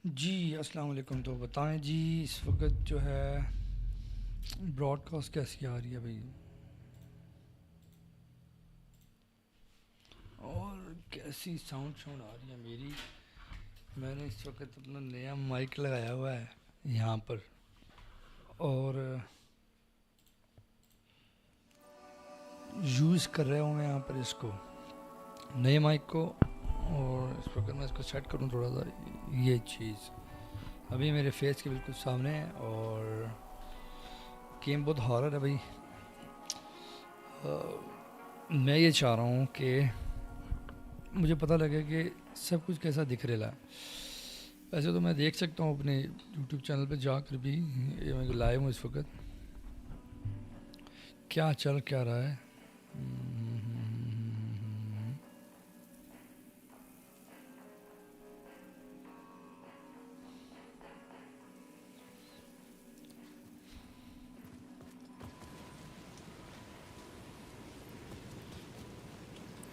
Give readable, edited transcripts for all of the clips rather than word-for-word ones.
जी अस्सलाम वालेकुम। तो बताएं जी, इस वक्त जो है ब्रॉडकास्ट कैसी आ रही है भाई, और कैसी साउंड साउंड आ रही है मेरी। मैंने इस वक्त अपना नया माइक लगाया हुआ है यहाँ पर, और यूज़ कर रहा हूँ मैं यहाँ पर इसको, नए माइक को। और इस वक्त मैं इसको सेट करूँ थोड़ा सा, ये चीज़ अभी मेरे फेस के बिल्कुल सामने है। और गेम बहुत हॉरर है भाई। मैं ये चाह रहा हूँ कि मुझे पता लगे कि सब कुछ कैसा दिख रहा है। वैसे तो मैं देख सकता हूँ अपने यूट्यूब चैनल पे जाकर भी, ये मैं लाइव हूँ इस वक्त, क्या चल क्या रहा है।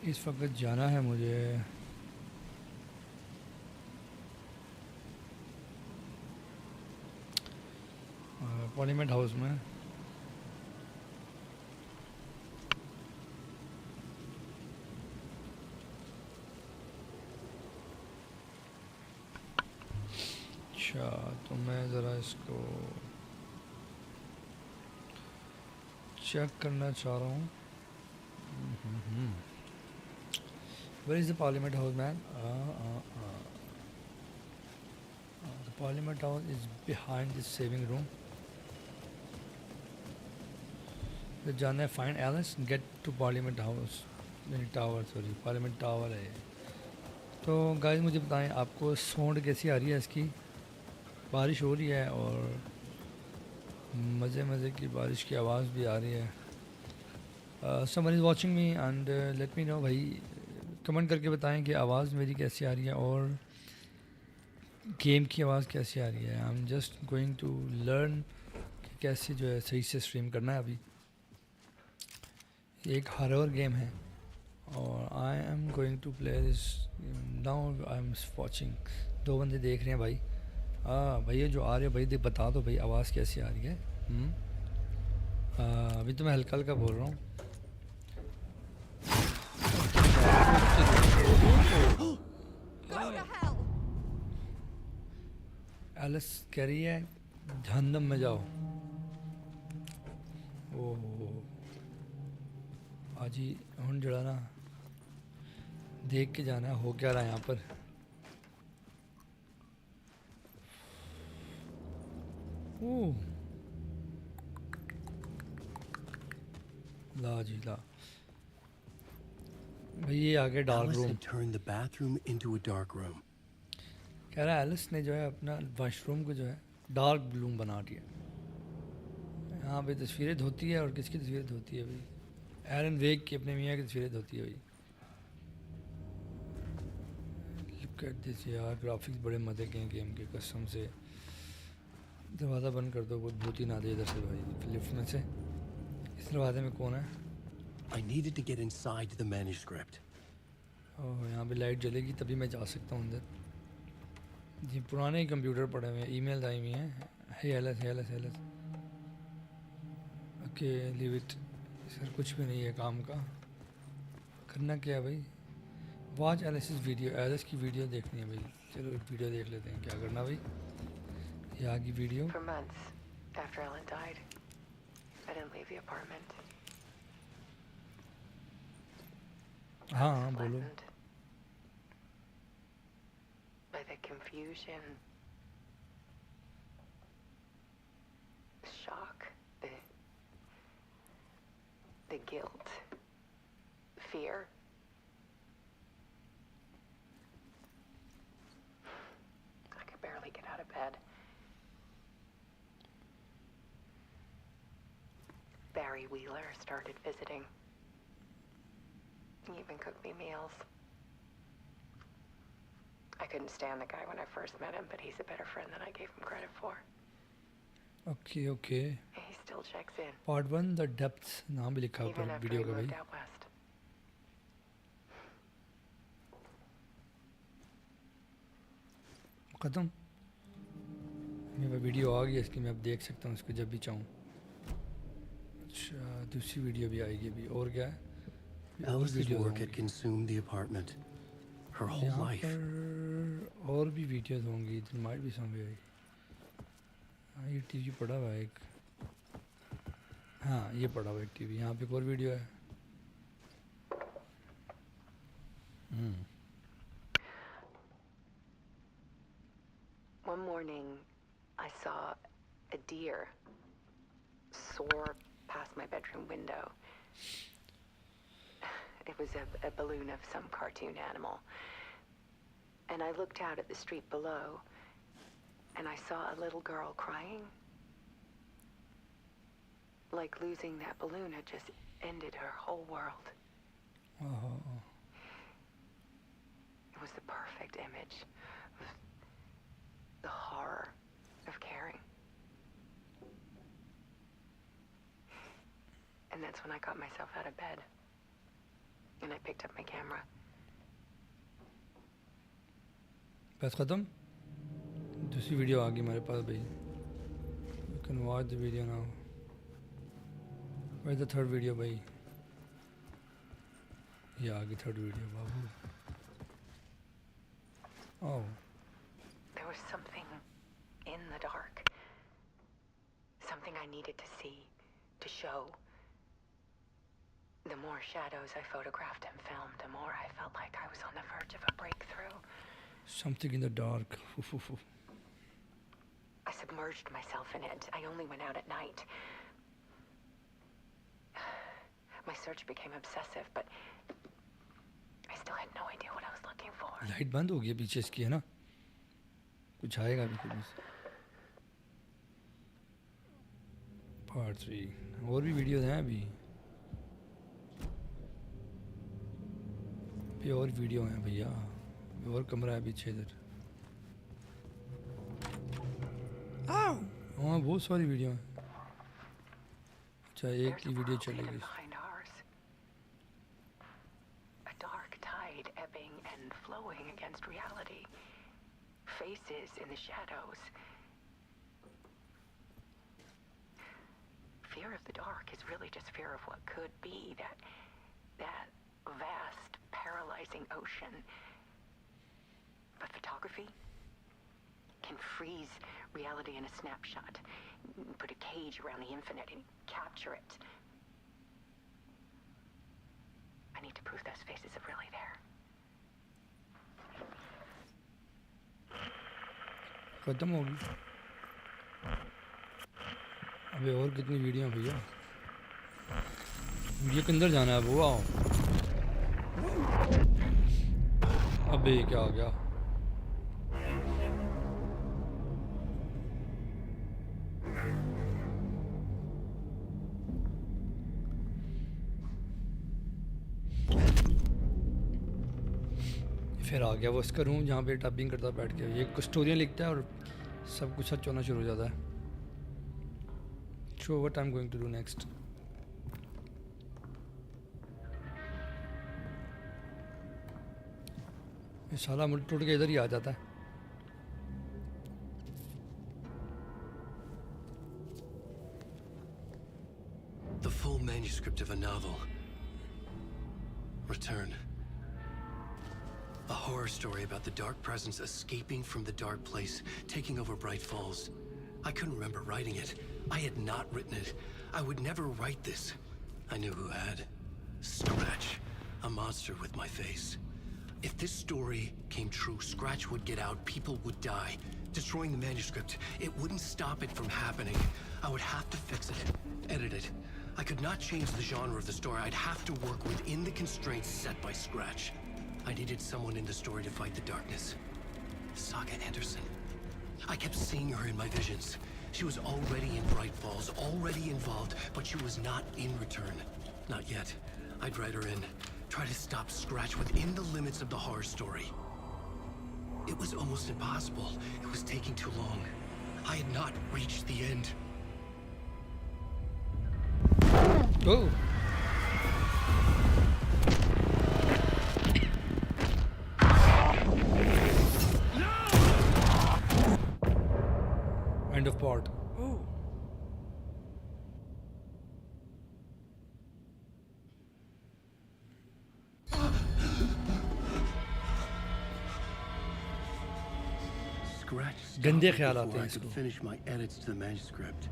इस वक्त जाना है मुझे पार्लियामेंट हाउस में। अच्छा, तो मैं ज़रा इसको चेक करना चाह रहा हूँ। Where is the parliament house man? The parliament house is behind this saving room. तो जाना है, find Alice, get to parliament house, नहीं टावर, सॉरी पार्लियामेंट टावर है ये। तो गाइस मुझे बताएं, आपको साउंड कैसी आ रही है इसकी? बारिश हो रही है और मज़े मज़े की बारिश की आवाज़ भी आ रही है। Someone is watching me and let me know भाई, कमेंट करके बताएं कि आवाज़ मेरी कैसी आ रही है और गेम की आवाज़ कैसी आ रही है। I am just going to learn कि कैसे जो है सही से स्ट्रीम करना है। अभी ये एक हॉरर गेम है और I am going to play this now. I am watching, दो बंदे देख रहे हैं भाई। भैया जो आ रहे हो भाई, देख बता दो भाई आवाज़ कैसी आ रही है। अभी तो मैं हल्का हल्का बोल रहा हूँ। एलिस कह रही है जहन्नम में जाओ। ओह आज ही हूँ जड़ा ना, देख के जाना है हो क्या रहा है यहाँ पर। ओह ला जी ला भाई, ये आ गया dark Alice room. had turned the bathroom into a dark room. कह रहा है एलिस ने जो है अपना वॉशरूम को जो है डार्क ब्लूम बना दिया। यहाँ पे तस्वीरें धोती है, और किसकी तस्वीरें धोती है भाई? एरन वेग की, अपने मियाँ की तस्वीरें धोती है भाई। लुक एट दिस यार, ग्राफिक्स बड़े मज़े के हैं गेम के, कसम से। दरवाज़ा बंद कर दो, कुछ भूत ही ना दे इधर से भाई, लिफ्ट में से। इस दरवाजे में कौन है? I needed to get inside the manuscript. ओह यहाँ पे लाइट जलेगी तभी मैं जा सकता हूँ अंदर। जी पुराने ही कंप्यूटर पड़े हुए हैं, ईमेल आई हुई हैं। Hey LS, hey LS, hey LS. Okay leave it. Sir कुछ भी नहीं है काम का, करना क्या है भाई? वॉच एलिसिस वीडियो, एलिस की वीडियो देखनी है भाई। चलो वीडियो देख लेते हैं, क्या करना भाई। ये आ गई video. For months after Ellen died, I didn't leave the apartment. हाँ हाँ बोलो। Flattened by the confusion, the shock, the guilt, fear. I could barely get out of bed. Barry Wheeler started visiting. He even cooked me meals. I couldn't stand the guy when I first met him, but he's a better friend than I gave him credit for. Okay okay. He still checks in, part 1 the depths नाम भी लिखा even ऊपर after video he का भाई। moved out west. ख़त्म। मेरा video आ गया इसकी, मैं अब देख सकता हूँ इसको जब भी चाहूँ। अच्छा दूसरी वीडियो भी आएगी अभी। और क्या है? और Alice's वीडियोस work had होंगी consumed the apartment. Her whole यहाँ life. पर। और भी वीडियोस होंगी, देयर माइट बी समवेयर। हाँ ये टीवी पड़ा हुआ है एक। हाँ ये पड़ा हुआ है एक टीवी। यहाँ पे एक और वीडियो है। One morning, I saw a deer soar past my bedroom window. It was a balloon of some cartoon animal. And I looked out at the street below, and I saw a little girl crying. Like losing that balloon had just ended her whole world. Oh It was the perfect image of the horror of caring. And that's when I got myself out of bed. And I picked up my camera. बस ख़त्म। दूसरी video आ गई हमारे पास भाई। You can watch the video now. Where the third video भाई? ये आ गई थर्ड वीडियो बाबू। Oh There was something in the dark. Something I needed to see, to show. The more shadows I photographed and filmed, the more I felt like I was on the verge of a breakthrough. Something in the dark. I submerged myself in it. I only went out at night. My search became obsessive, but I still had no idea what I was looking for. Light बंद हो गई है पीछे इसकी, है ना? कुछ आएगा अभी कुछ। पार्ट 3 और भी वीडियोस हैं अभी और वीडियो हैं भैया। और कमरा है पीछे इधर। हाँ बहुत सारी वीडियो हैं। अच्छा एक There's he a video world चलेगी। hidden behind ours. A dark tide ebbing and flowing against reality. Faces in the shadows. Fear of the dark is really just fear of what could be, that vast, paralyzing ocean. But photography can freeze reality in a snapshot, put a cage around the infinite and capture it. I need to prove those faces are really there. ख़त्म होगी। अबे और कितनी video हैं भैया? Video के अंदर जाना है वो। आओ अबे क्या आ गया? फिर आ गया वो इसका रूम जहाँ पे टबिंग करता बैठ के। ये स्टोरियाँ लिखता है और सब कुछ सच होना शुरू हो जाता है। Show what I am going to do next. ये साला मुड़ टूट के इधर ही आ जाता है। The full manuscript of a A horror story about the dark presence escaping from the dark place, taking over Bright Falls. I couldn't remember writing it. I had not written it. I would never write this. I knew who had. Scratch. A monster with my face. If this story came true, Scratch would get out, people would die. Destroying the manuscript, it wouldn't stop it from happening. I would have to fix it, edit it. I could not change the genre of the story. I'd have to work within the constraints set by Scratch. I needed someone in the story to fight the darkness. Saga Anderson. I kept seeing her in my visions. She was already in Bright Falls, already involved, but she was not in Return. Not yet. I'd write her in. Try to stop Scratch within the limits of the horror story. It was almost impossible. It was taking too long. I had not reached the end. Oh. End of part. Oh. Scratch stopped गंदे me ख्याल आते before हैं I could इसको. finish my edits to the manuscript.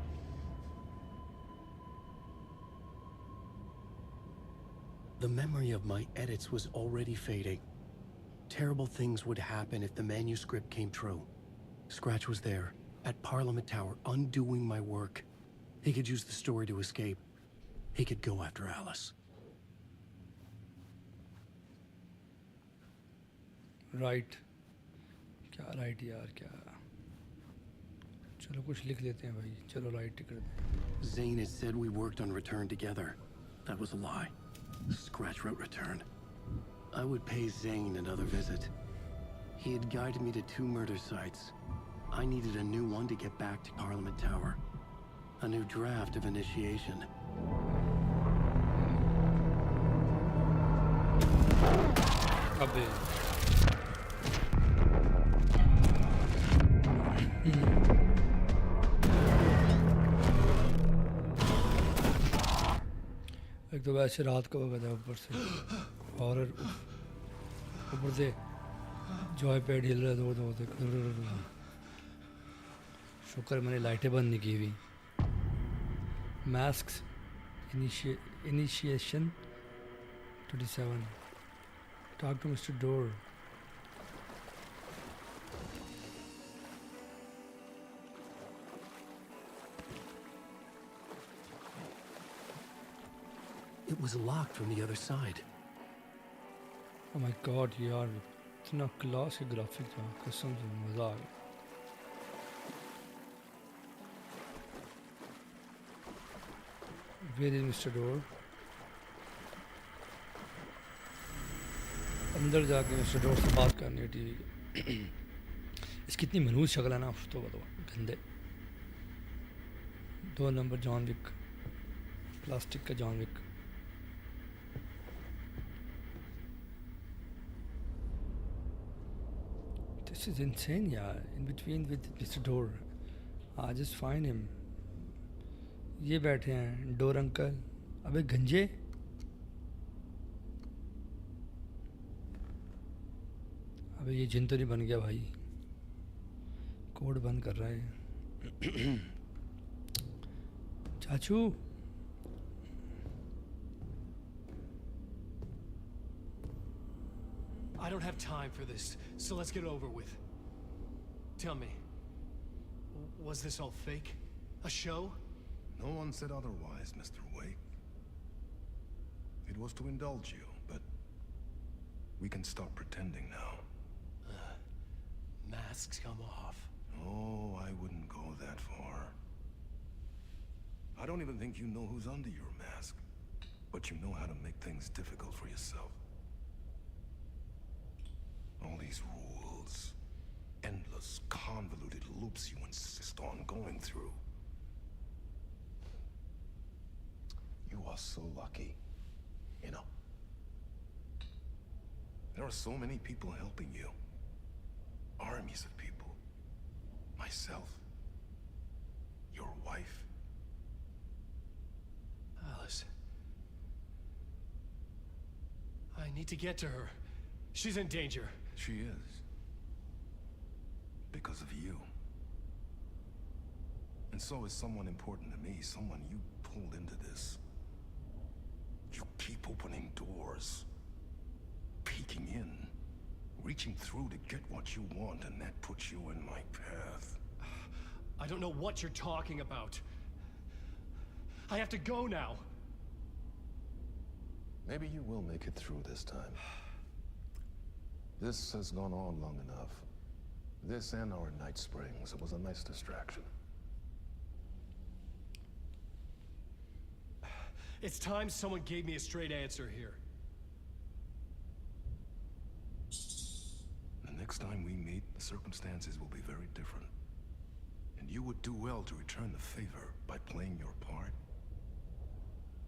The memory of my edits was already fading. Terrible things would happen if the manuscript came true. Scratch was there, at Parliament Tower, undoing my work. He could use the story to escape. He could go after Alice. Right. क्या right यार, क्या. चलो कुछ लिख लेते हैं भाई. चलो राइट कर दें. Zane had said we worked on Return together. That was a lie. Scratch wrote Return. I would pay Zane another visit. He had guided me to 2 murder sites. I needed a new one to get back to Parliament Tower. A new draft of Initiation. अबे. एक तो वैसे रात का वक्त है, ऊपर से हॉरर, ऊपर से जॉय पैड हिल रहा है दो तक. शुक्र मैंने लाइटें बंद नहीं की हुई. Masks initiation 27. Talk to mister door. It was locked from the other side. Oh my god यार, इतना क्लास के ग्राफिक था, कसम से मज़ा आ गया. Where is Mr. Door? अंदर जाके मिस्टर डोर से बात करनी है टीवी. इसकी इतनी मनहूस शक्ल है ना, तो बताओ गंदे. 2 नंबर जॉन विक, प्लास्टिक का John Wick. This is insane, yeah. In between with Mr. Door. I just find him. ये बैठे हैं डोर अंकल. अबे गंजे. अबे ये जिन तो नहीं बन गया भाई. कोड बंद कर रहा है. चाचू. I don't have time for this, so let's get it over with. Tell me, was this all fake? A show? No one said otherwise, Mr. Wake. It was to indulge you, but we can stop pretending now. Masks come off. Oh, I wouldn't go that far. I don't even think you know who's under your mask, but you know how to make things difficult for yourself. All these rules, endless, convoluted loops you insist on going through. You are so lucky, you know. There are so many people helping you. Armies of people. Myself. Your wife. Alice. I need to get to her. She's in danger. She is. Because of you. And so is someone important to me, someone you pulled into this. You keep opening doors, peeking in, reaching through to get what you want, and that puts you in my path. I don't know what you're talking about. I have to go now. Maybe you will make it through this time. This has gone on long enough. This and our Night Springs. It was a nice distraction. It's time someone gave me a straight answer here. The next time we meet, the circumstances will be very different. And you would do well to return the favor by playing your part.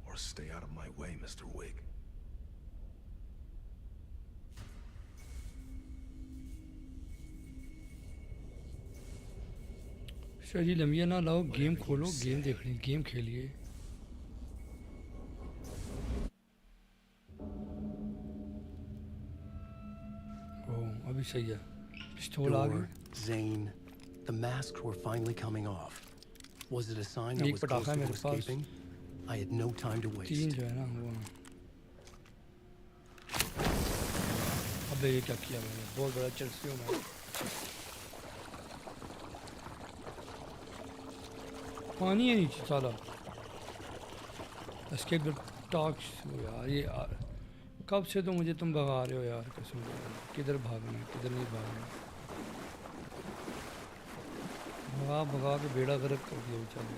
Or stay out of my way, Mr. Wake. Shah ji लम्बिया ना लाओ, game खोलो, game देख रही, game खेलिए। ओह अभी सही है, पिस्तौल आ Door, गई। Zane, the masks were finally coming off. Was it a sign I एक was close पटाखा है to मेरे पास। escaping? I had no time to तीन waste. जो है ना वो। अबे ये क्या किया मैंने, बहुत बड़ा चर्सी हूँ मैं। पानी है नीचे साला। एस्केप द टॉक्स यार, ये यार कब से तो मुझे तुम भगा रहे हो यार, कसम से। किधर भागना है, किधर नहीं भागना। भगा भगा के बेड़ा गर्क कर दिया बेचारे।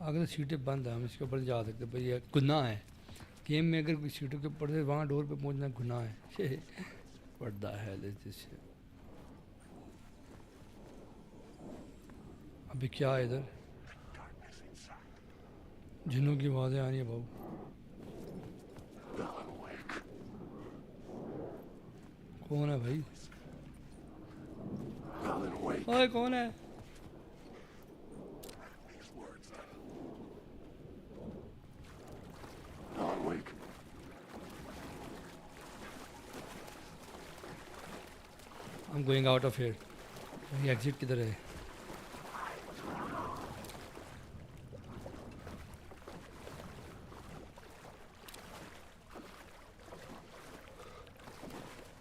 अगर सीटें बंद हैं हम इसके ऊपर जा सकते, भाई ये गुनाह है गेम में। अगर कोई सीटों के ऊपर से वहाँ डोर पे पहुँचना गुनाह है। What the hell is this. अभी क्या है इधर? जिन्हों की आवाज़ें आ रही है बाबू। कौन है भाई? ओए कौन है? I'm going out of here. ये एग्जिट किधर है?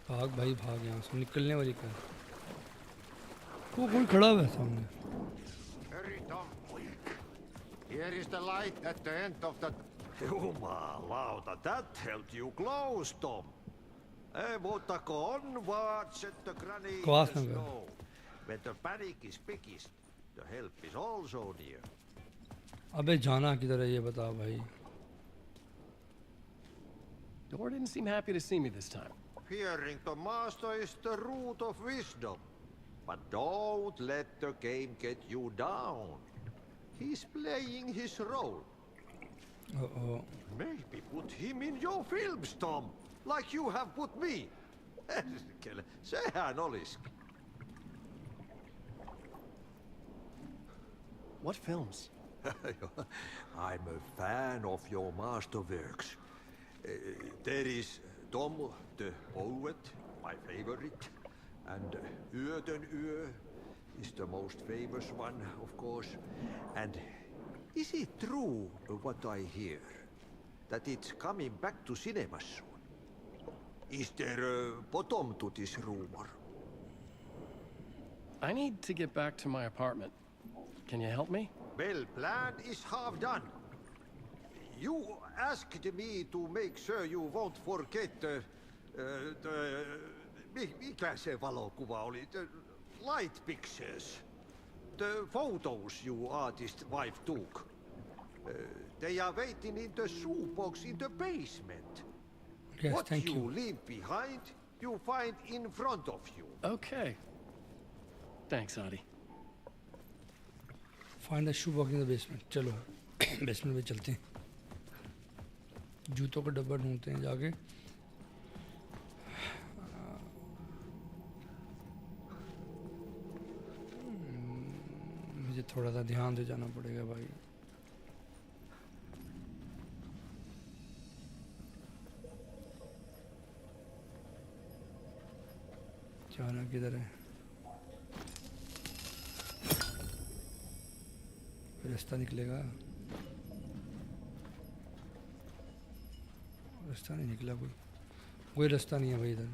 भाग भाई भाग, यहाँ से निकलने वाली कर। वो कौन खड़ा हुआ है सामने? Hurry, Tom. Here is the light at the end of the... Jumalauta, that held you close, Tom. Mutta onwards at the granny in Klaas the nog wel. snow. When the panic is biggest, the help is also near. अबे जाना किधर है ये बता भाई। Door didn't seem happy to see me this time. Fearing the master is the root of wisdom. But don't let the game get you down. He's playing his role. Oh, Maybe put him in your films, Tom. Like you have put me. Sehän olis. What films? I'm a fan of your masterworks. There is Tom the Poet, my favorite, and Ueden Uö is the most famous one, of course. And is it true what I hear, that it's coming back to cinemas soon? Is there a bottom to this rumor? I need to get back to my apartment. Can you help me? Well, plan is half done. You asked me to make sure you won't forget mikä se valokuva oli? The light pictures. The photos you artist wife took. They are waiting in the shoebox in the basement. yes, What thank you you. leave behind, you find in front of you. Okay. Thanks, Adi. Find the shoebox in the basement. चलो basement में चलते हैं, जूतों का डब्बा ढूंढते हैं जाके। मुझे थोड़ा सा ध्यान से जाना पड़ेगा भाई। जाना किधर है? रास्ता निकलेगा? रास्ता नहीं निकला, कोई रास्ता नहीं है भाई इधर।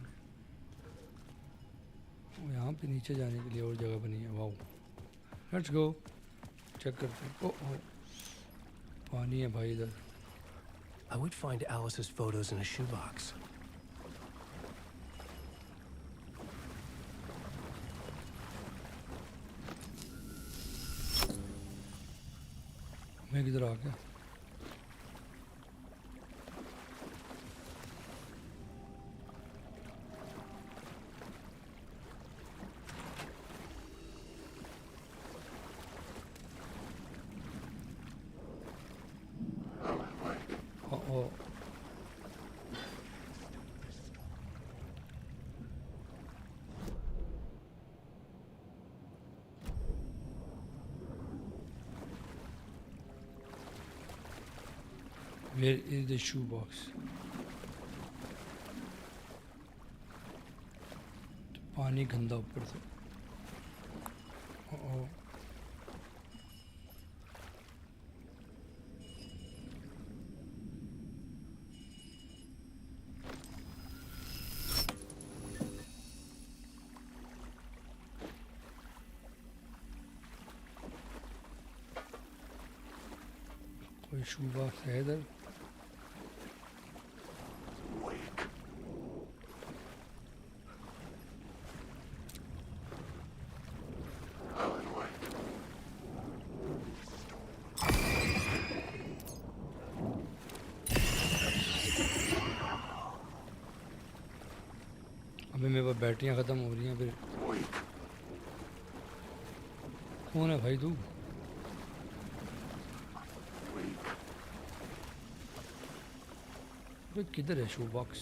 यहाँ पे नीचे जाने के लिए और जगह बनी है। वाओ, लेट्स गो, चेक करते हैं। ओ पानी है भाई इधर। I would find Alice's photos in a shoebox. मैं किधर आ गया? ओ Where is the shoebox? पानी गंदा ऊपर से। ओ कोई शूबॉक्स है इधर? अभी मेरे पास बैटरियाँ ख़त्म हो रही हैं फिर। कौन है भाई तू? अबे किधर है शू बॉक्स?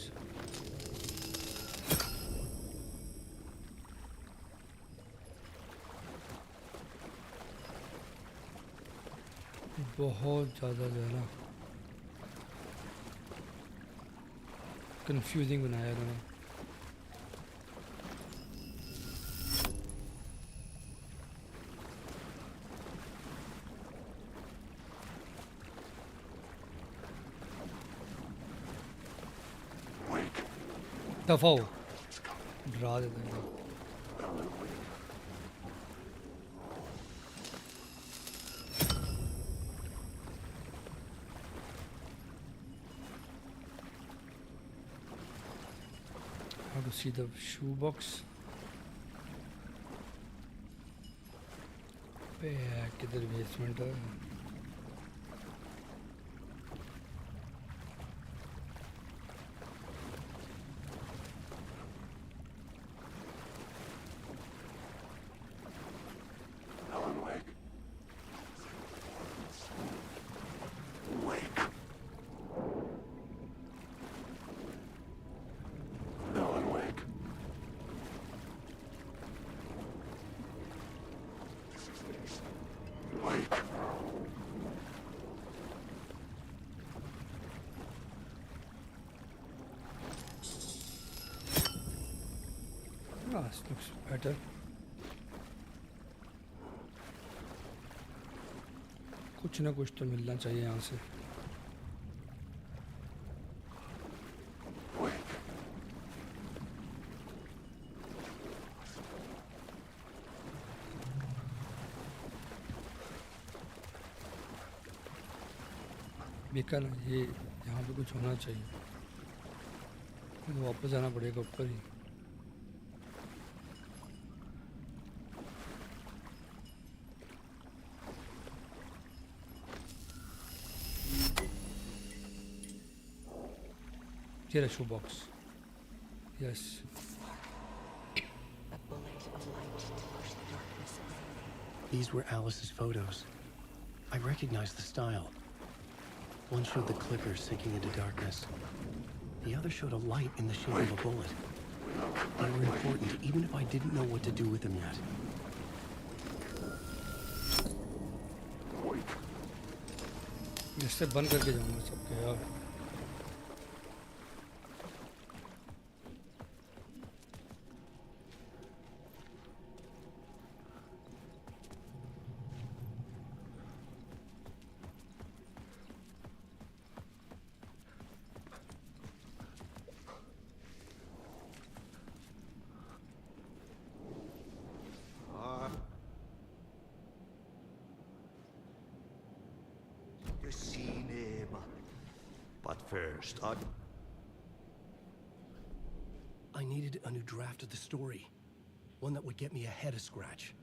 बहुत ज़्यादा जो है ना कंफ्यूजिंग बनाया इन्होंने। दफा हो, डरा देते हैं। How to see the shoebox? पे किधर बेसमेंट है? This looks better. कुछ ना कुछ तो मिलना चाहिए यहाँ से। बेकार ये यहाँ पे कुछ होना चाहिए। तो वापस जाना पड़ेगा ऊपर ही। Here a shoebox. Yes. A bullet of light to push the darkness away. These were Alice's photos. I recognized the style. One showed the clipper sinking into darkness. The other showed a light in the shape of a bullet. They were important, even if I didn't know what to do with them yet. इससे बंद करके जाऊंगा सबके यार। first. I needed a new draft of the story. One that would get me ahead of Scratch.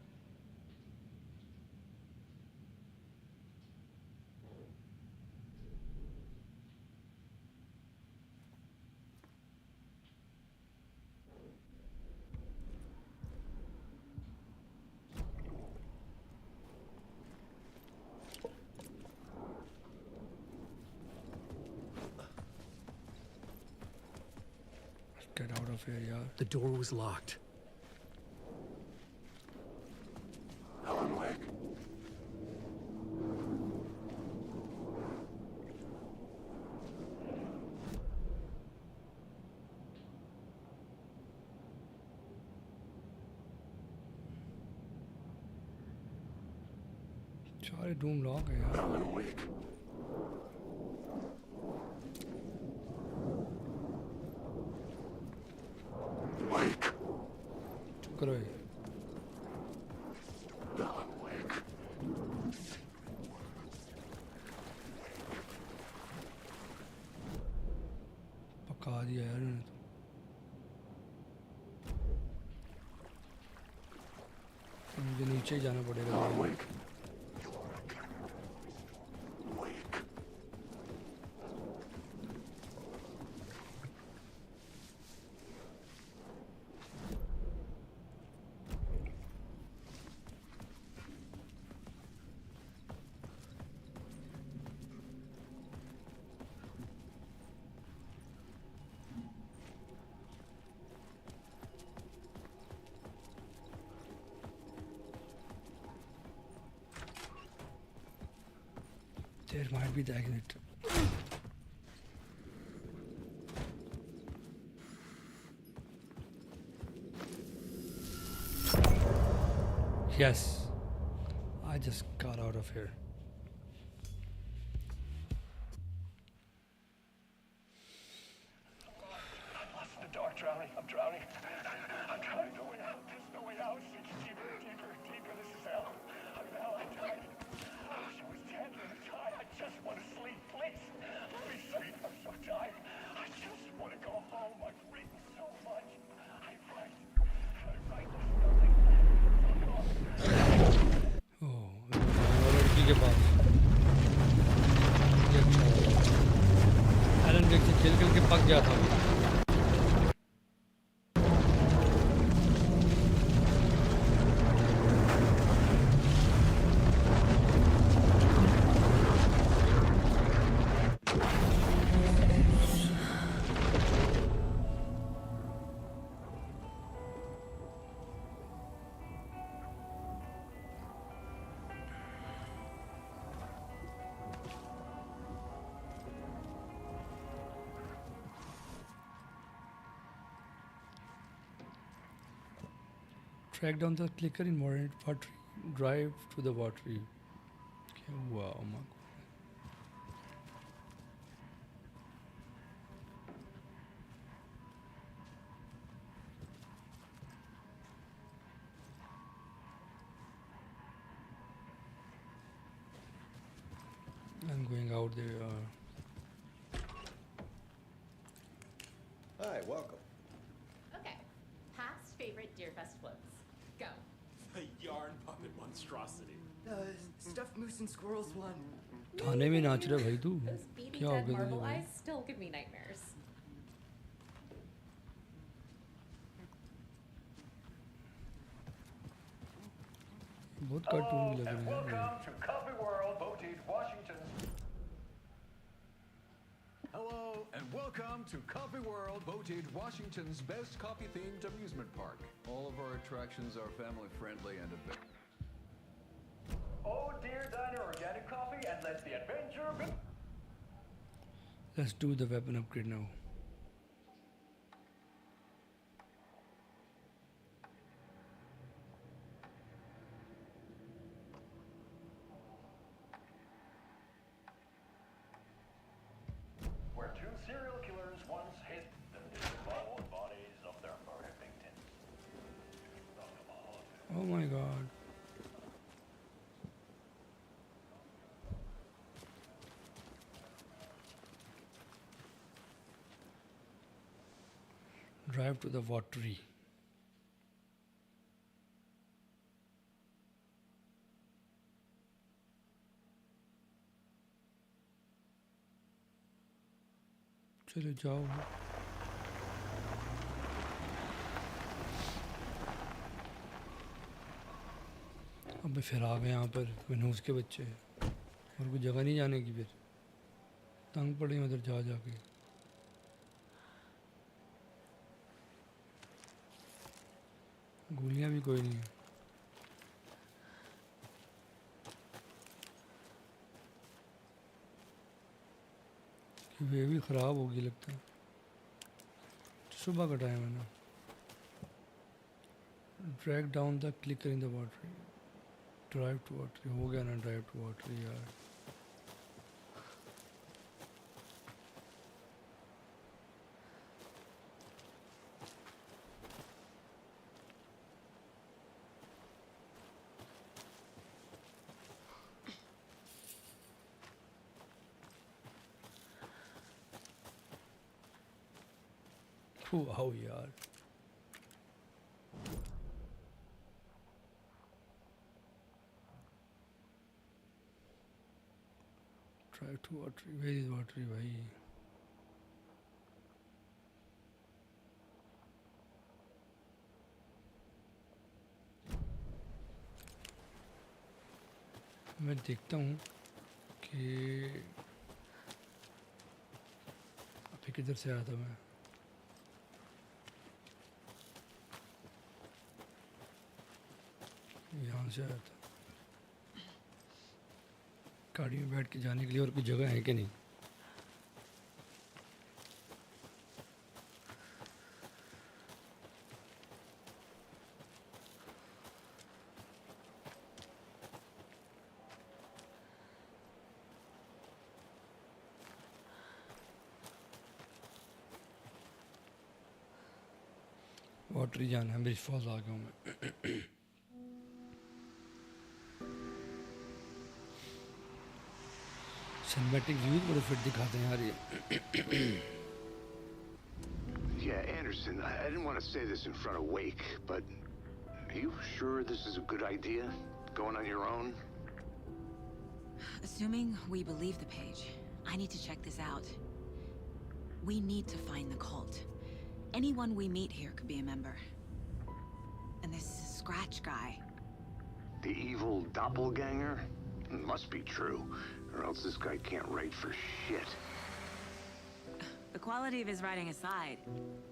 Get out of here, yaar. The door was locked. Alan Wake. सारे room lock है यार. Alan Wake. Wake. चुप करो ये. Alan Wake. पका दिया यार इन्होंने तो. मुझे नीचे ही जाना पड़ेगा. Alan Wake. Wake. There might be the exit. Yes, I just got out of here. The dark drowning. I'm drowning. I'm drowning. No way out. There's no way out. It's deeper, deeper, deeper. This is hell. I'm in hell. I died. She was dead. I'm tired. I just want to sleep. Please. Let me sleep. I'm so tired. I just want to go home. I've written so much. I write. There's nothing. Oh, लड़की के पास. ये अच्छा हुआ. Elon वेक से खेल खेल के पक गया था. Track down the clicker in modern battery. Drive to the battery. क्या हुआ? Oh my God. I'm going out there. Hi, welcome. Okay. Past favorite Deerfest floats. Go. The yarn puppet monstrosity. The stuffed moose and squirrels one. थाने में नाच रहा भाई तू. Those beady क्या हो dead गया marble तुझे भाई? eyes still give me nightmares. बहुत कार्टून लग And रहे हैं. welcome to Coffee World, voted Washington's. Hello, and welcome to Coffee World, voted Washington's best coffee-themed amusement park. All of our attractions are family-friendly and available. Oh, dear diner organic coffee, and let the adventure begin. Let's do the weapon upgrade now. Where two serial killers once hid the disemboweled bodies of their murder victims. Oh my God. Drive to the watery. चलो जाओ. अब फिर आ गए यहाँ पर मनहूस के बच्चे और कोई जगह नहीं जाने की. फिर तंग पड़े उधर जा जाके. गोलियाँ भी कोई नहीं है. वे भी ख़राब होगी लगता है. सुबह का टाइम है ना. Drag down the clicker in the water. Drive to water हो गया ना. ड्राइव टू वाटर यार. वाह यार. Try to watery. Where is watery भाई. मैं देखता हूँ कि अभी किधर से आया था मैं. यहाँ से आया था. गाड़ी में बैठ के जाने के लिए और कोई जगह है कि नहीं. वाटरी जाना है. ब्रिज फॉल्स आ गया हूँ मैं. सिनेमैटिक व्यूज बड़े फिट दिखाते हैं यार ये. Yeah, Anderson, I didn't want to say this in front of Wake, but are you sure this is a good idea? Going on your own? Assuming we believe the page, I need to check this out. We need to find the cult. Anyone we meet here could be a member. And this Scratch guy. The evil doppelganger? Must be true, or else this guy can't write for shit. The quality of his writing aside,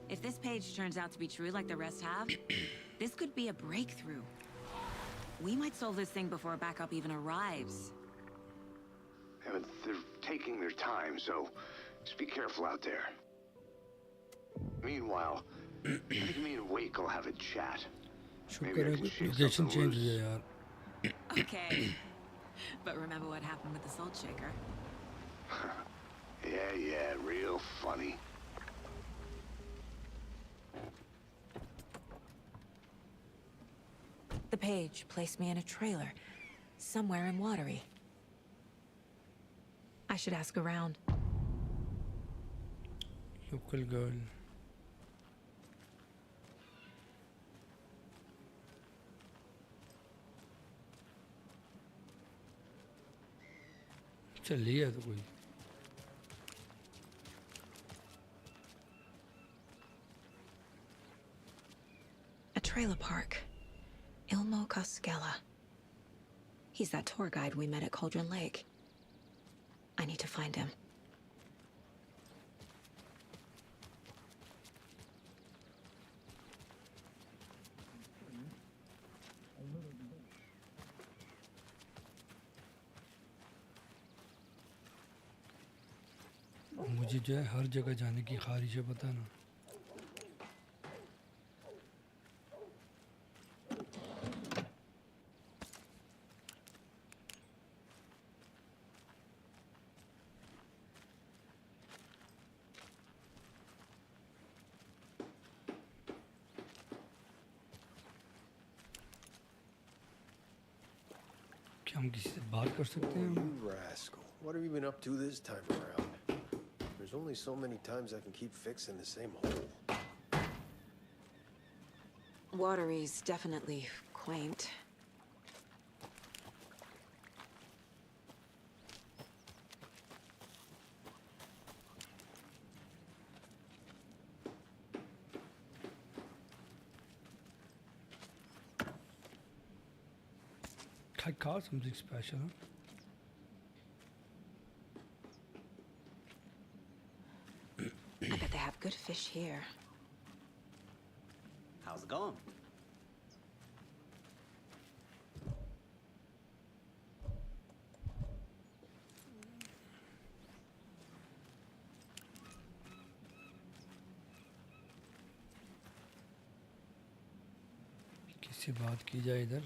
if this page turns out to be true like the rest have, this could be a breakthrough. We might solve this thing before backup even arrives. Yeah, but they're taking their time, so just be careful out there. Meanwhile, I think me and Wake will have a chat. Maybe I can shake location something change loose. हुई है यार. Okay. But remember what happened with the Salt Shaker? Yeah, real funny. The page placed me in a trailer, somewhere in Watery. I should ask around. Local girl. चल लिया तो कोई. A trailer park. Ilmo Koskela. He's that tour guide we met at Cauldron Lake. I need to find him. मुझे जो है हर जगह जाने की ख्वाहिश है, पता ना. क्या हम किसी से बात कर सकते हैं? You rascal. What have you been up to this time around? There's only so many times I can keep fixing the same hole. Watery's definitely quaint. I caught something special. Huh? I bet they have good fish here. How's it going? किसी बात की जाए इधर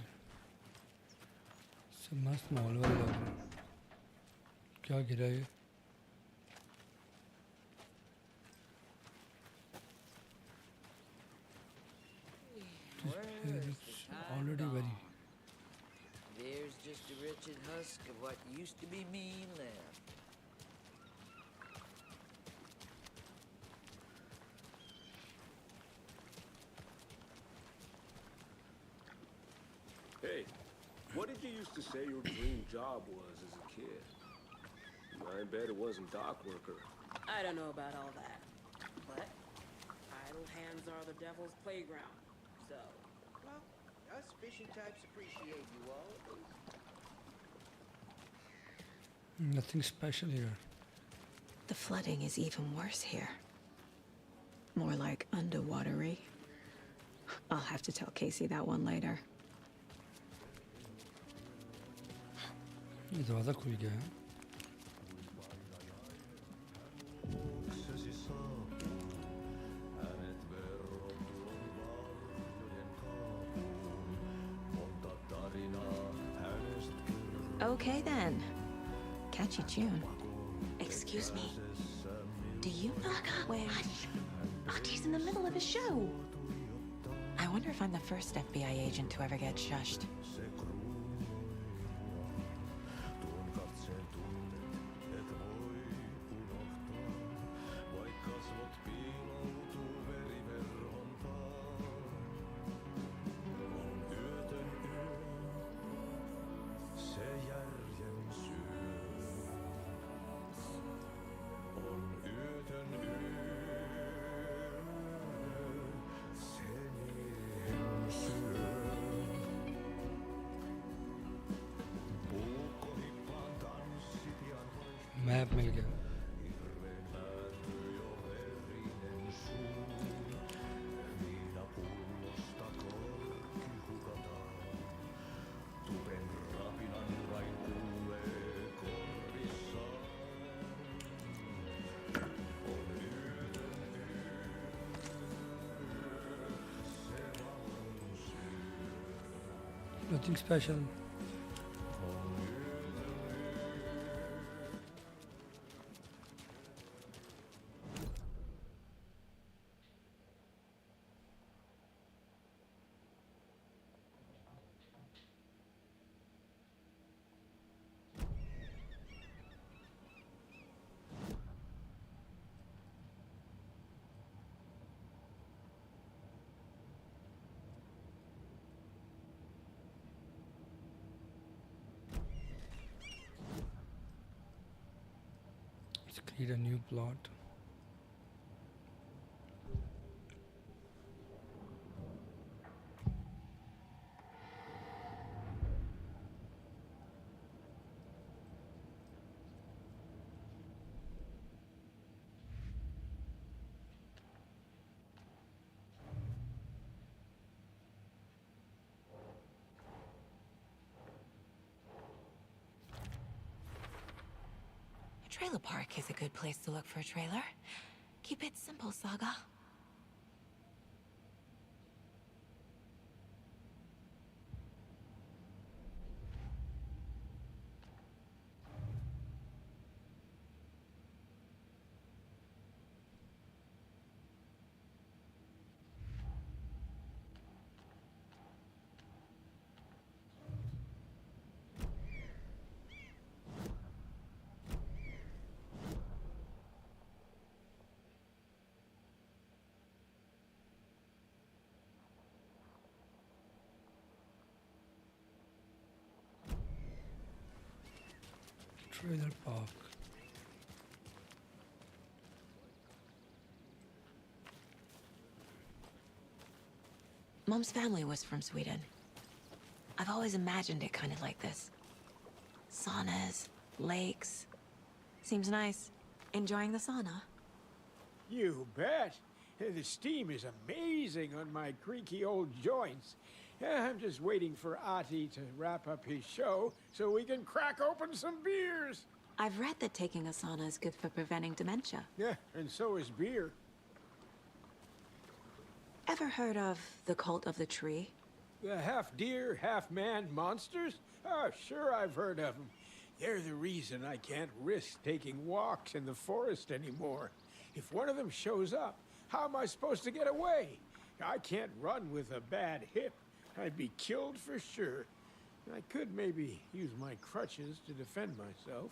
सब मस्त माहौल वाले लोग हैं क्या गिरा ये already very There's just a wretched husk of what used to be mean left. Hey, what did you used to say your dream job was as a kid? I bet it wasn't dock worker. I don't know about all that, but idle hands are the devil's playground, so... Well, us fishing types appreciate you all. nothing special here. The flooding is even worse here. More like underwatery. I'll have to tell Casey that one later. ये दरवाज़ा खुल गया है Okay then. Catchy tune. Excuse me. Do you know where... Hush! Archie's in the middle of a show. I wonder if I'm the first FBI agent to ever get shushed. Map मिल गया nothing special create a new plot Trailer park is a good place to look for a trailer. Keep it simple, Saga. Trailer park. Mom's family was from Sweden. I've always imagined it kind of like this. Saunas, lakes. Seems nice. Enjoying the sauna? You bet. The steam is amazing on my creaky old joints. I'm just waiting for Ati to wrap up his show so we can crack open some beers. I've read that taking a sauna is good for preventing dementia. Yeah, and so is beer. Ever heard of the Cult of the Tree? The half-deer, half-man monsters? Oh, sure I've heard of them. They're the reason I can't risk taking walks in the forest anymore. If one of them shows up, how am I supposed to get away? I can't run with a bad hip. I'd be killed for sure. I could maybe use my crutches to defend myself.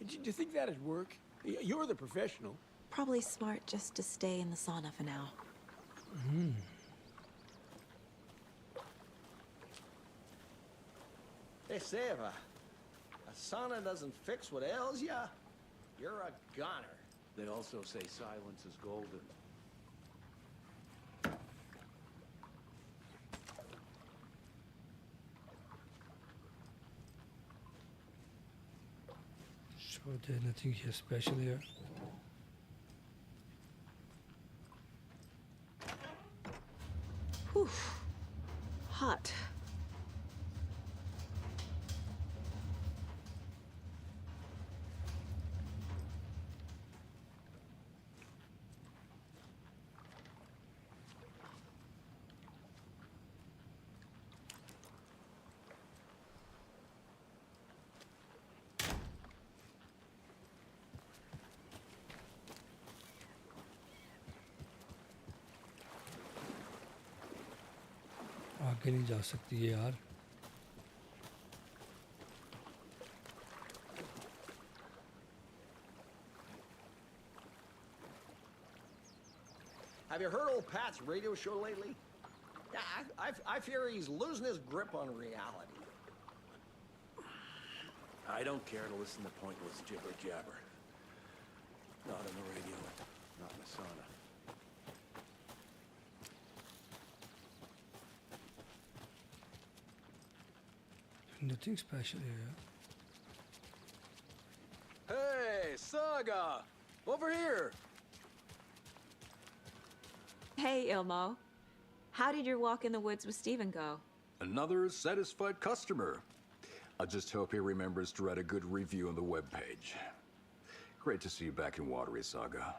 Do you think that'd work? You're the professional. Probably smart just to stay in the sauna for now. Hey, Seva. A sauna doesn't fix what ails ya. You're a goner. They also say silence is golden. So there's nothing here special here. Whew. Hot. आगे नहीं जा सकती है यार. Have you heard old Pat's radio show lately? Yeah, I fear he's losing his grip on reality. I don't care to listen to pointless jibber-jabber. Not on the radio, not in the sauna. Nothing special here. Hey, Saga! Over here! Hey, Ilmo. How did your walk in the woods with Steven go? Another satisfied customer. I just hope he remembers to write a good review on the webpage. Great to see you back in Watery, Saga.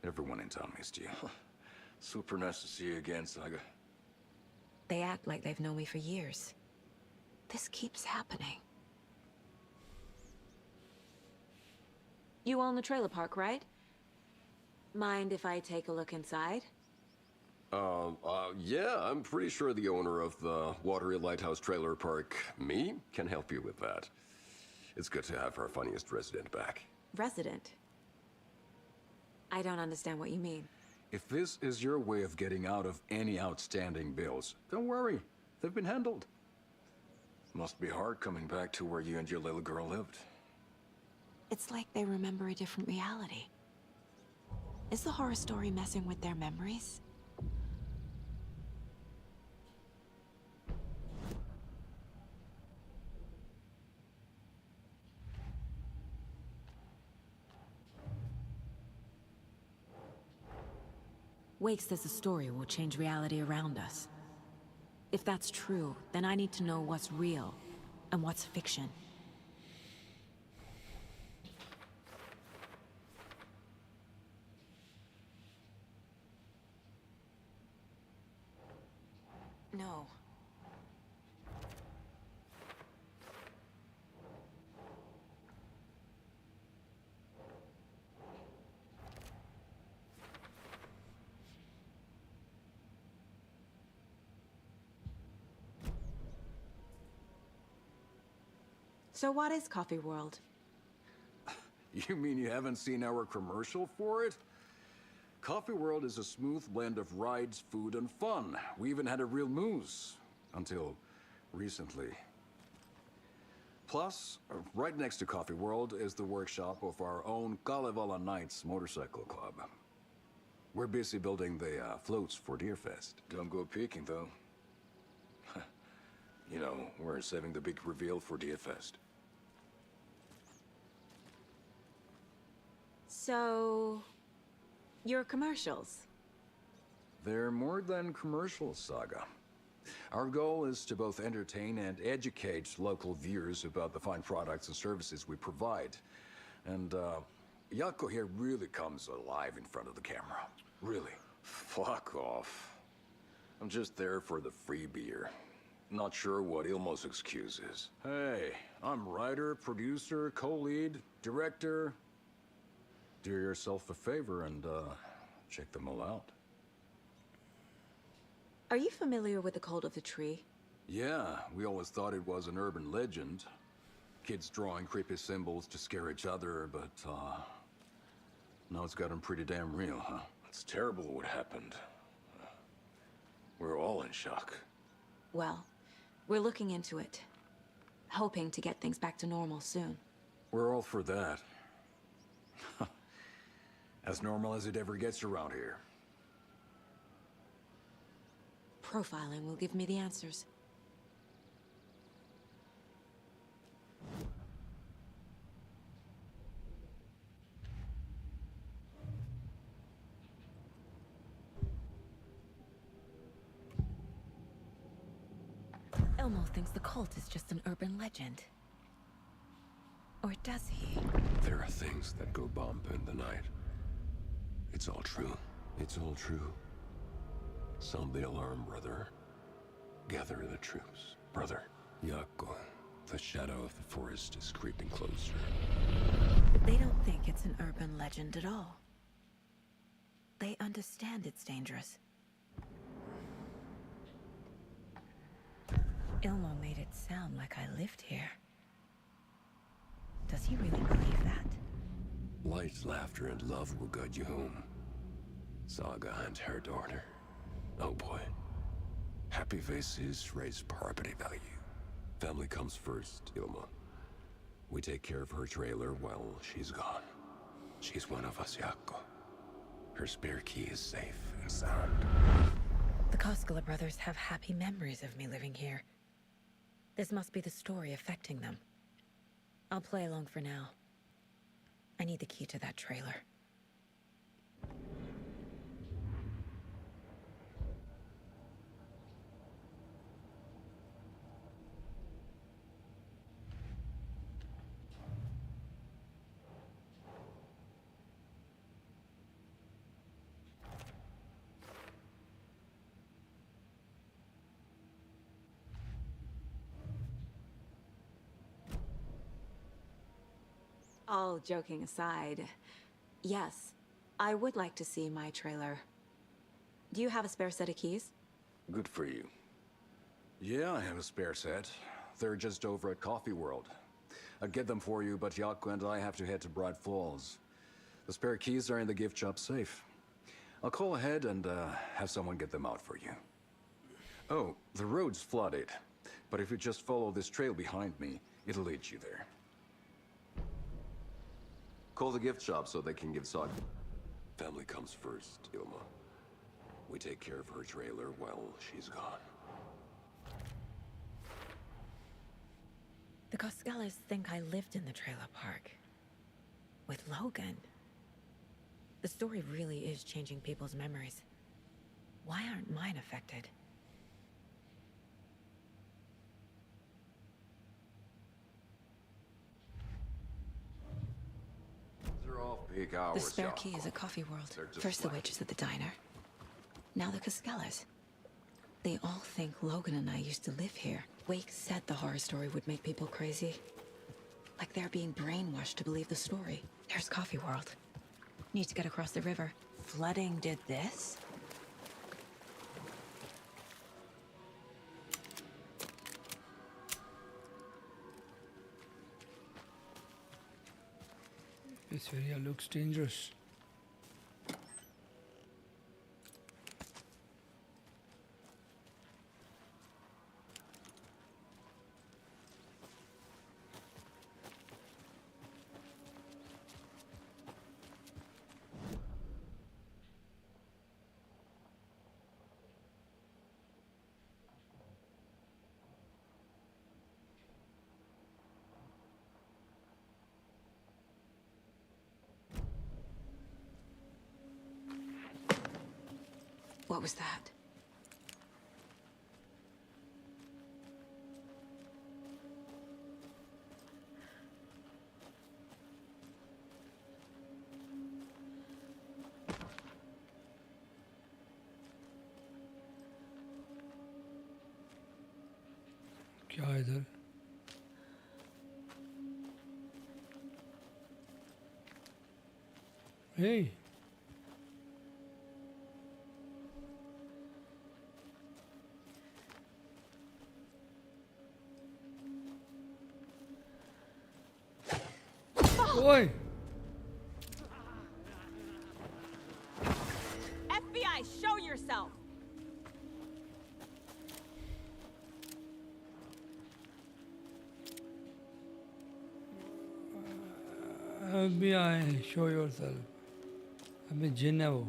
Everyone in town missed you. Super nice to see you again, Saga. They act like they've known me for years. This keeps happening. You own the trailer park, right? Mind if I take a look inside? Yeah, I'm pretty sure the owner of the Watery Lighthouse Trailer Park, me, can help you with that. It's good to have our funniest resident back. Resident? I don't understand what you mean. If this is your way of getting out of any outstanding bills, don't worry. They've been handled. Must be hard coming back to where you and your little girl lived. It's like they remember a different reality. Is the horror story messing with their memories? Wake says the story will change reality around us. If that's true, then I need to know what's real and what's fiction. No. So what is Coffee World? You mean you haven't seen our commercial for it? Coffee World is a smooth blend of rides, food, and fun. We even had a real moose. Until recently. Plus, right next to Coffee World is the workshop of our own Kalevala Knights Motorcycle Club. We're busy building the floats for Deerfest. Don't go peeking, though. You know, we're saving the big reveal for Deerfest. So, your commercials? They're more than commercials, Saga. Our goal is to both entertain and educate local viewers about the fine products and services we provide. And, Jaakko here really comes alive in front of the camera. Really. Fuck off. I'm just there for the free beer. Not sure what Ilmo's excuse is. Hey, I'm writer, producer, co-lead, director. Do yourself a favor and, check them all out. Are you familiar with the Cult of the Tree? Yeah, we always thought it was an urban legend. Kids drawing creepy symbols to scare each other, but, now it's gotten pretty damn real, huh? It's terrible what happened. We're all in shock. Well, we're looking into it. Hoping to get things back to normal soon. We're all for that. As normal as it ever gets around here. Profiling will give me the answers. Ilmo thinks the cult is just an urban legend. Or does he? There are things that go bump in the night. It's all true. It's all true. Sound the alarm, brother. Gather the troops, brother. Jaakko, the shadow of the forest is creeping closer. They don't think it's an urban legend at all. They understand it's dangerous. Ilmo made it sound like I lived here. Does he really believe that? Light, laughter, and love will guide you home. Saga and her daughter. Oh boy. Happy faces raise property value. Family comes first, Ilma. We take care of her trailer while she's gone. She's one of us, Jaakko. Her spare key is safe and sound. The Koskela brothers have happy memories of me living here. This must be the story affecting them. I'll play along for now. I need the key to that trailer. All joking aside, yes, I would like to see my trailer. Do you have a spare set of keys? Good for you. Yeah, I have a spare set. They're just over at Coffee World. I'd get them for you, but Jaakko and I have to head to Bright Falls. The spare keys are in the gift shop safe. I'll call ahead and have someone get them out for you. Oh, the road's flooded, but if you just follow this trail behind me, it'll lead you there. Call the gift shop so they can give Saga. Family comes first, Ilma. We take care of her trailer while she's gone. The Koskelas think I lived in the trailer park. With Logan. The story really is changing people's memories. Why aren't mine affected? They're all peak hours. The spare Jaakko. key is at Coffee World. They're just First the like- witches at the diner. Now the Koskelas. They all think Logan and I used to live here. Wake said the horror story would make people crazy. Like they're being brainwashed to believe the story. There's Coffee World. Need to get across the river. Flooding did this? This area looks dangerous. What was that? क्या है इधर? Hey. Oi. FBI, show yourself! FBI, show yourself. अबे जिन है वो.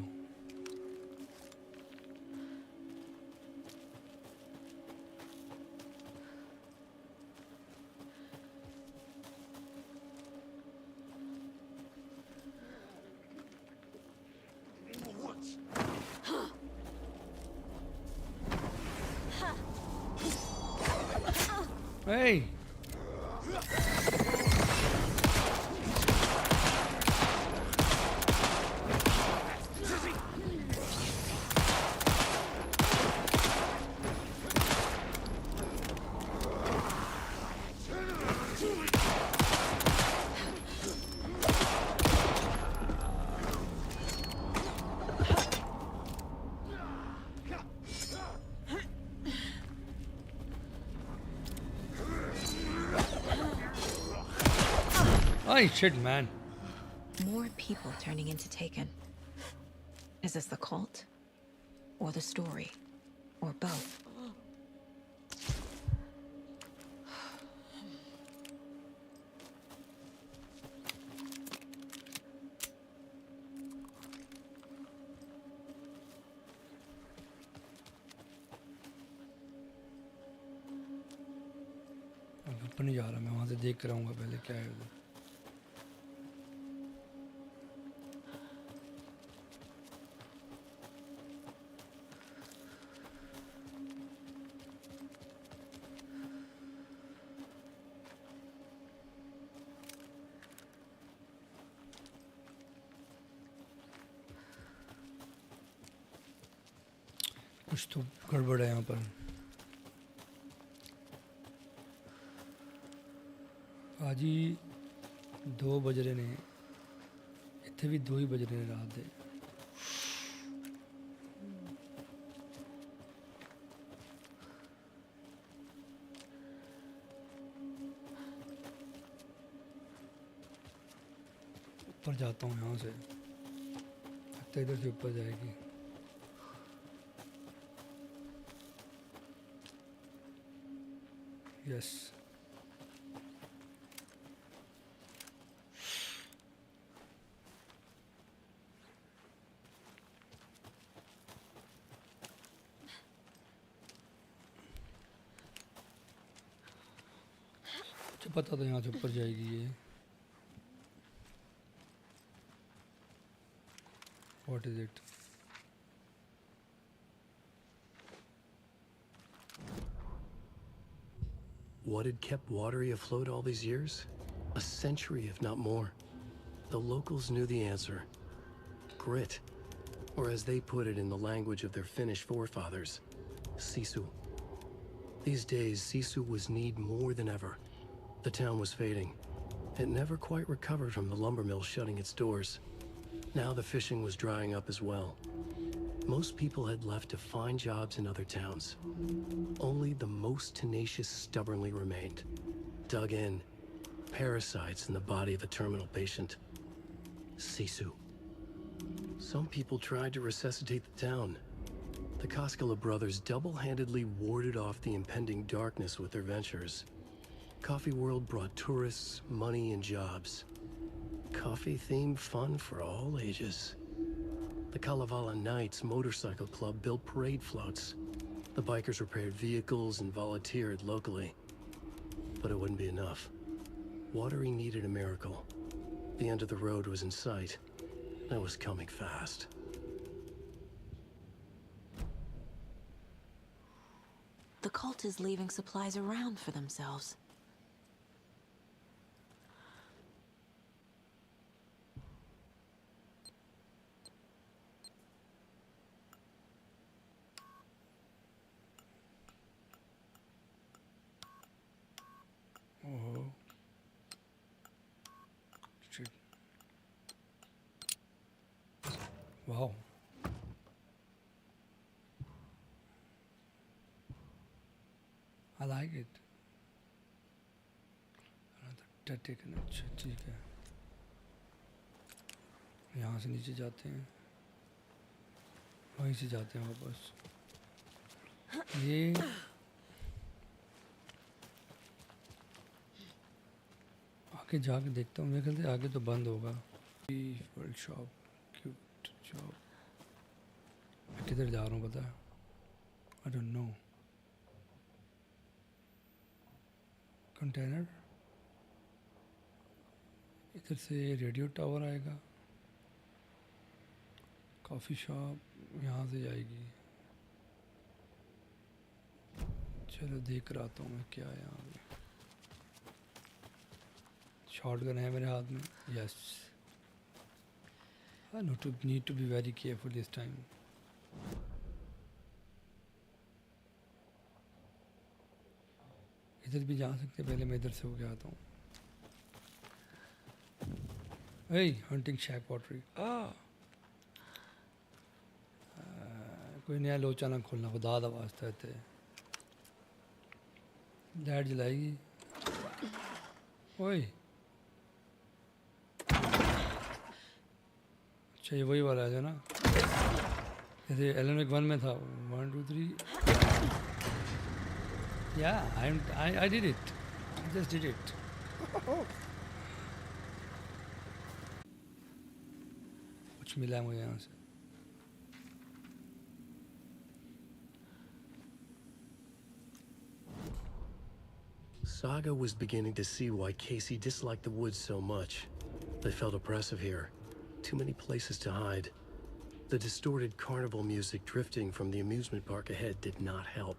Hey. Oh shit, man. More people turning into Taken. Is this the cult? Or the story? Or both? ऊपर नहीं जा रहा मैं वहां से देख कर आऊंगा पहले क्या है उधर. कुछ तो गड़बड़ है यहाँ पर. आज ही 2 बज रहे ने. इतने भी 2 ही बज रहे ने रात दे. ऊपर जाता हूँ यहाँ से. लगता है इधर से ऊपर जाएगी. Yes. मुझे पता था यहाँ से ऊपर जाएगी ये. What is it? What had kept Watery afloat all these years? A century, if not more. The locals knew the answer. Grit. Or as they put it in the language of their Finnish forefathers, Sisu. These days, Sisu was needed more than ever. The town was fading. It never quite recovered from the lumber mill shutting its doors. Now the fishing was drying up as well. Most people had left to find jobs in other towns. Only the most tenacious stubbornly remained. Dug in. Parasites in the body of a terminal patient. Sisu. Some people tried to resuscitate the town. The Koskela brothers double-handedly warded off the impending darkness with their ventures. Coffee World brought tourists, money, and jobs. Coffee-themed fun for all ages. The Kalevala Knights Motorcycle Club built parade floats. The bikers repaired vehicles and volunteered locally. But it wouldn't be enough. Watery needed a miracle. The end of the road was in sight. And it was coming fast. The cult is leaving supplies around for themselves. Oh. Shit. Wow. I like it. टैटिक अच्छा ठीक है. यहाँ से नीचे जाते हैं, वहीं से जाते हैं वापस. ये आगे जाके देखता हूँ. मेरे ख्याल से आगे तो बंद होगा. World shop, cute shop. मैं किधर जा रहा हूँ पता है? I don't know. कंटेनर इधर से रेडियो टावर आएगा. कॉफ़ी शॉप यहाँ से जाएगी. चलो देख रहा हूँ मैं क्या है यहाँ पे. शॉटगन है मेरे हाथ में. Yes, I need to be very careful this time. इधर भी जा सकते. पहले मैं इधर से होके आता हूँ. Hey, hunting shack pottery. कोई नया लोचा ना खोलना, खुदा दा वास्ता है. ते लाइट जलाएगी. ओए अच्छा, ये वही वाला है जो ना जैसे एलन विक 1 में था. 1 2 3. Yeah, I did it. I just did it. कुछ मिला है मुझे यहाँ से. Saga was beginning to see why Casey disliked the woods so much. They felt oppressive here. Too many places to hide. The distorted carnival music drifting from the amusement park ahead did not help.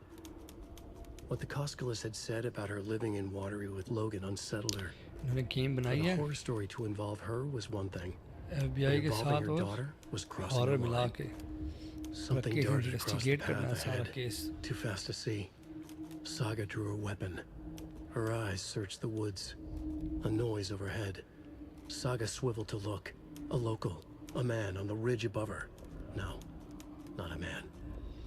What the Koskalas had said about her living in Watery with Logan unsettled her. उन्होंने game बनाई For the है horror story to involve her was one thing. FBI के Involving साथ her और daughter was crossing horror the मिला line. के Something case darted across the investigate करना है path सारा ahead. Case. Too fast to see. Saga drew her weapon. Her eyes searched the woods. A noise overhead. Saga swiveled to look. A local. A man on the ridge above her. No, not a man.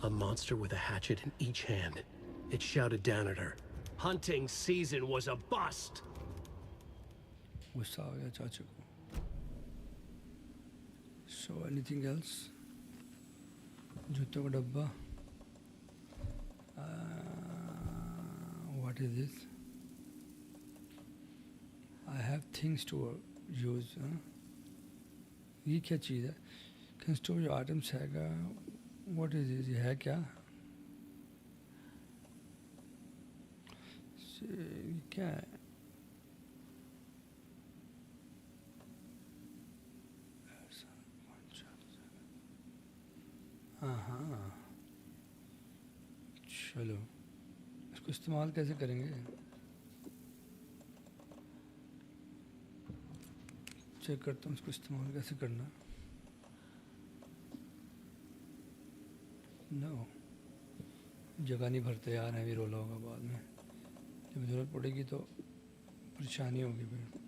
A monster with a hatchet in each hand. It shouted down at her. Hunting season was a bust! गुस्सा आ गया चाचा को. So anything else? जूतों का डब्बा. What is this? I have things to use. ये क्या चीज़ है? Can store your items हैगा. What is this? ये है क्या? ये क्या है? हाँ, चलो इसको इस्तेमाल कैसे करेंगे? चेक करता हूँ इसको इस्तेमाल कैसे करना. नो, जगह नहीं भरते यार. हैवी रोला होगा बाद में. जब ज़रूरत पड़ेगी तो परेशानी होगी फिर.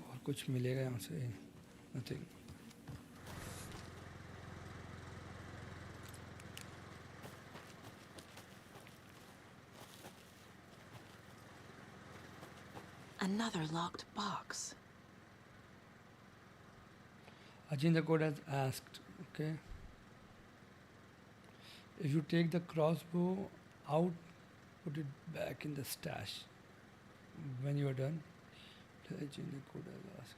और कुछ मिलेगा यहाँ से? Nothing. Another locked box. Ajin, code has asked, okay. If you take the crossbow out, put it back in the stash. When you are done, Ajin, code has asked.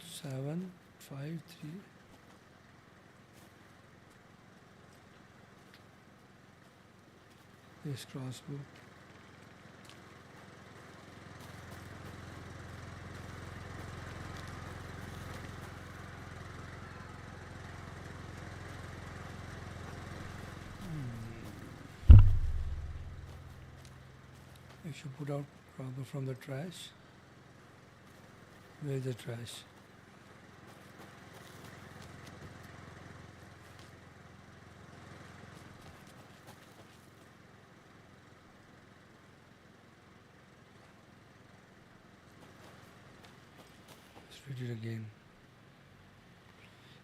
1753. This crossbow. I should put out rubber from the trash. Where is the trash? Let's read it again.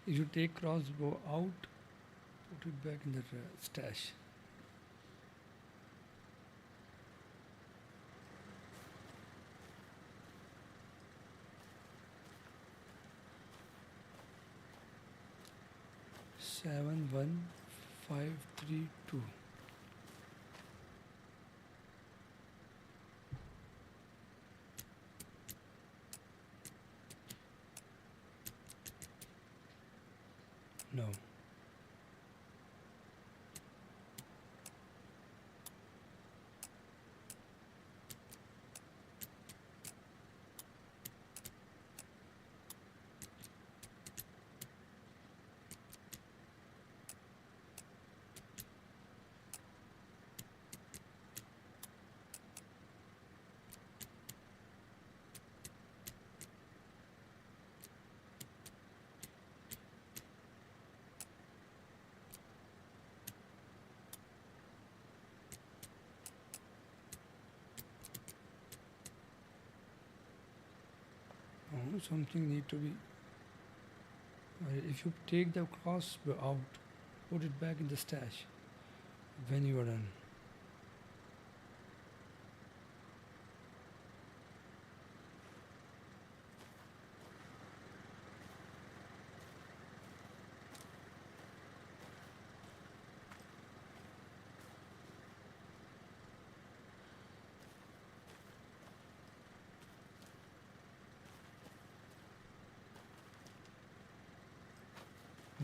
If you take crossbow out, put it back in the stash. Seven 1532. No. Oh, something need to be. If you take the crossbow out, put it back in the stash when you are done.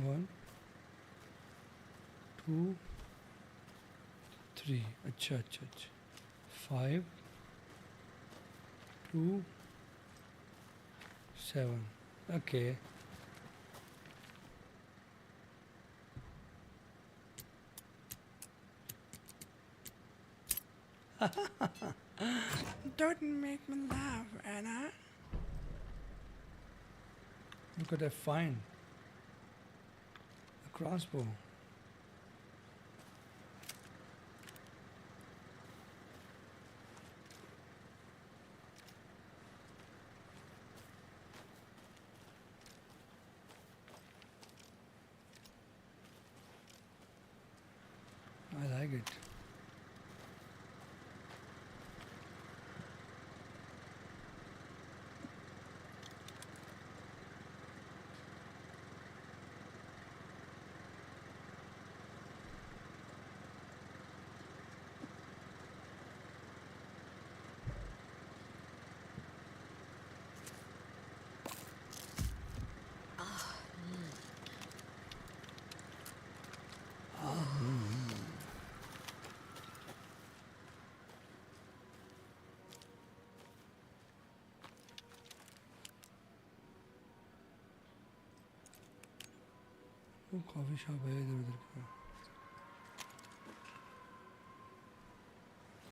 One, two, three. अच्छा अच्छा अच्छा. 5, 2, 7. Okay. Don't make me laugh, Anna. Look at that find. A crossbow. I like it. वो coffee shop है इधर उधर का.